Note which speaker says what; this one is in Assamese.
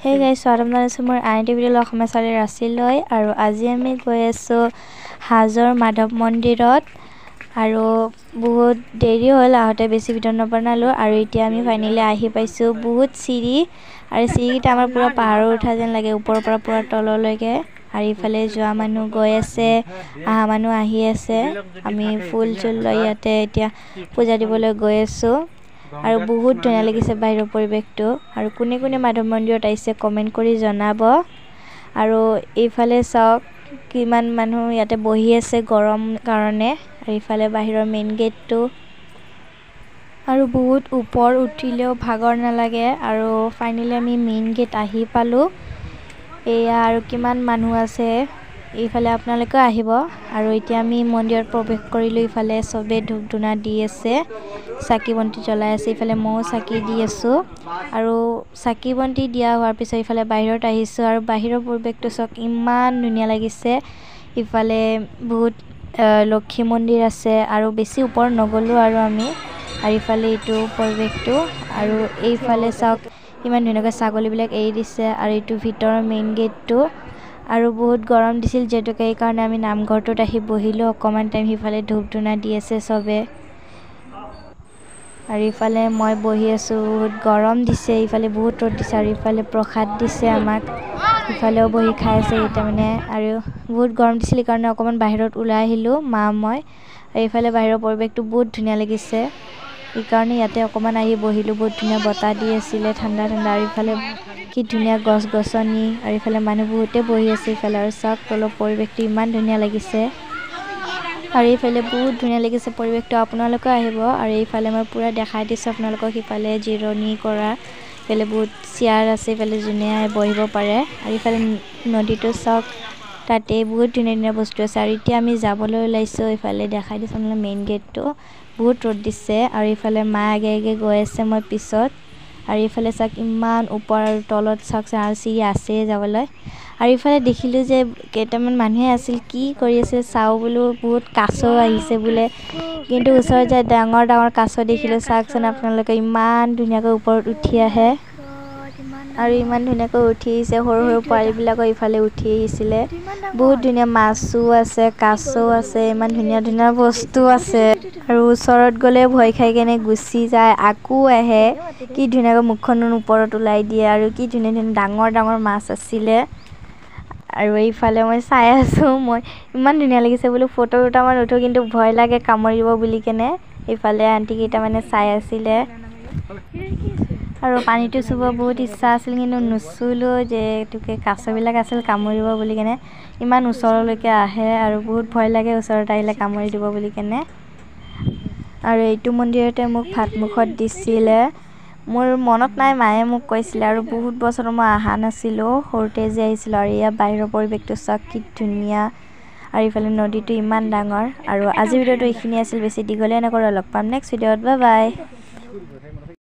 Speaker 1: হে গাইজ স্বাগতম জনাইছোঁ মোৰ আন এটি ভিডিঅ'লৈ অসমীয়া ছোৱালী ৰাচিলৈ। আৰু আজি আমি গৈ আছোঁ হাজোৰ মাধৱ মন্দিৰত। আৰু বহুত দেৰি হ'ল, আহোঁতে বেছি ভিডিঅ' নবনালোঁ। আৰু এতিয়া আমি ফাইনেলি আহি পাইছোঁ। বহুত চিৰি আৰু চিৰিকেইটা আমাৰ পূৰা পাহাৰৰ উঠা যেন লাগে, ওপৰৰ পৰা পূৰা তললৈকে। আৰু ইফালে যোৱা মানুহ গৈ আছে, অহা মানুহ আহি আছে। আমি ফুল চুল লৈ ইয়াতে এতিয়া পূজা দিবলৈ গৈ আছোঁ। আৰু বহুত ধুনীয়া লাগিছে বাহিৰৰ পৰিৱেশটো। আৰু কোনে কোনে মাধৱ মন্দিৰত আহিছে কমেণ্ট কৰি জনাব। আৰু এইফালে চাওক কিমান মানুহ ইয়াতে বহি আছে গৰম কাৰণে। আৰু ইফালে বাহিৰৰ মেইন গেটটো। আৰু বহুত ওপৰ উঠিলেও ভাগৰ নালাগে। আৰু ফাইনেলি আমি মেইন গেট আহি পালোঁ। এয়া আৰু কিমান মানুহ আছে, এইফালে আপোনালোকেও আহিব। আৰু এতিয়া আমি মন্দিৰত প্ৰৱেশ কৰিলোঁ। ইফালে চবেই ধূপ ধূনা দি আছে, চাকি বন্তি জ্বলাই আছে। ইফালে ময়ো চাকি দি আছোঁ। আৰু চাকি বন্তি দিয়া হোৱাৰ পিছত ইফালে বাহিৰত আহিছোঁ। আৰু বাহিৰৰ পৰিৱেশটো চাওক ইমান ধুনীয়া লাগিছে। ইফালে বহুত লক্ষী মন্দিৰ আছে। আৰু বেছি ওপৰত নগ'লোঁ আৰু আমি। আৰু ইফালে এইটো পৰিৱেশটো। আৰু এইফালে চাওক ইমান ধুনীয়াকৈ ছাগলীবিলাক এৰি দিছে। আৰু এইটো ভিতৰৰ মেইন গেটটো। আৰু বহুত গৰম দিছিল যিহেতুকে সেইকাৰণে আমি নামঘৰটোত আহি বহিলোঁ অকণমান টাইম। সিফালে ধূপ ধূনা দি আছে চবে। আৰু ইফালে মই বহি আছোঁ, বহুত গৰম দিছে। ইফালে বহুত ৰ'দ দিছে। আৰু ইফালে প্ৰসাদ দিছে আমাক, ইফালেও বহি খাই আছে কেইটামানে। আৰু বহুত গৰম দিছিল সেইকাৰণে অকণমান বাহিৰত ওলাই আহিলোঁ মা মই। আৰু এইফালে বাহিৰৰ পৰিৱেশটো বহুত ধুনীয়া লাগিছে, সেইকাৰণে ইয়াতে অকণমান আহি বহিলোঁ। বহুত ধুনীয়া বতাহ দি আছিলে, ঠাণ্ডা ঠাণ্ডা। আৰু ইফালে কি ধুনীয়া গছ গছনি। আৰু ইফালে মানুহ বহুতে বহি আছে ইফালে। আৰু চাওক তলৰ পৰিৱেশটো ইমান ধুনীয়া লাগিছে। আৰু এইফালে বহুত ধুনীয়া লাগিছে পৰিৱেশটো, আপোনালোকেও আহিব। আৰু এইফালে মই পূৰা দেখাই দিছোঁ আপোনালোকক। সিফালে জিৰণি কৰা, ইফালে বহুত চেয়াৰ আছে, ইফালে যোনে বহিব পাৰে। আৰু ইফালে নদীটো চাওক, তাতে বহুত ধুনীয়া ধুনীয়া বস্তু আছে। আৰু এতিয়া আমি যাবলৈ ওলাইছোঁ। ইফালে দেখাই দিছোঁ আপোনালোকক মেইন গেটটো। বহুত ৰ'দ দিছে। আৰু ইফালে মা আগে আগে গৈ আছে, মই পিছত। আৰু ইফালে চাওক ইমান ওপৰ আৰু তলত চাওকচোন, আৰু চিৰি আছেই যাবলৈ। আৰু ইফালে দেখিলোঁ যে কেইটামান মানুহে আছিল, কি কৰি আছে চাওঁ বোলো, বহুত কাছ আহিছে বোলে। কিন্তু ওচৰত যাই ডাঙৰ ডাঙৰ কাছ দেখিলোঁ। চাওকচোন আপোনালোকে ইমান ধুনীয়াকৈ ওপৰত উঠি আহে। আৰু ইমান ধুনীয়াকৈ উঠি আহিছে, সৰু সৰু পোৱালীবিলাকো ইফালে উঠি আহিছিলে। বহুত ধুনীয়া মাছো আছে, কাছও আছে, ইমান ধুনীয়া ধুনীয়া বস্তু আছে। আৰু ওচৰত গ'লে ভয় খাই কেনে গুচি যায়, আকৌ আহে। কি ধুনীয়াকৈ মুখখন ওপৰত ওলাই দিয়ে। আৰু কি ধুনীয়া ধুনীয়া ডাঙৰ ডাঙৰ মাছ আছিলে। আৰু এইফালে মই চাই আছোঁ, মই ইমান ধুনীয়া লাগিছে বোলো ফটো দুটামান উঠোঁ, কিন্তু ভয় লাগে কামুৰিব বুলি কেনে। এইফালে আণ্টি কেইটামানে চাই আছিলে। আৰু পানীটো চুব বহুত ইচ্ছা আছিল, কিন্তু নুচুলোঁ যে এইটোকে কাছবিলাক আছিল কামুৰিব বুলি কেনে। ইমান ওচৰলৈকে আহে আৰু বহুত ভয় লাগে ওচৰত আহিলে কামুৰি দিব বুলি কেনে। আৰু এইটো মন্দিৰতে মোক ভাত মুখত দিছিলে। মোৰ মনত নাই, মায়ে মোক কৈছিলে। আৰু বহুত বছৰ মই অহা নাছিলোঁ, সৰুতে যে আহিছিলোঁ। আৰু ইয়াৰ বাহিৰৰ পৰিৱেশটো চাওক কি ধুনীয়া। আৰু ইফালে নদীটো ইমান ডাঙৰ। আৰু আজিৰ ভিডিঅ'টো এইখিনি আছিল, বেছি দীঘলীয়া নকৰোঁ। লগ পাম নেক্সট ভিডিঅ'ত, বাই বাই।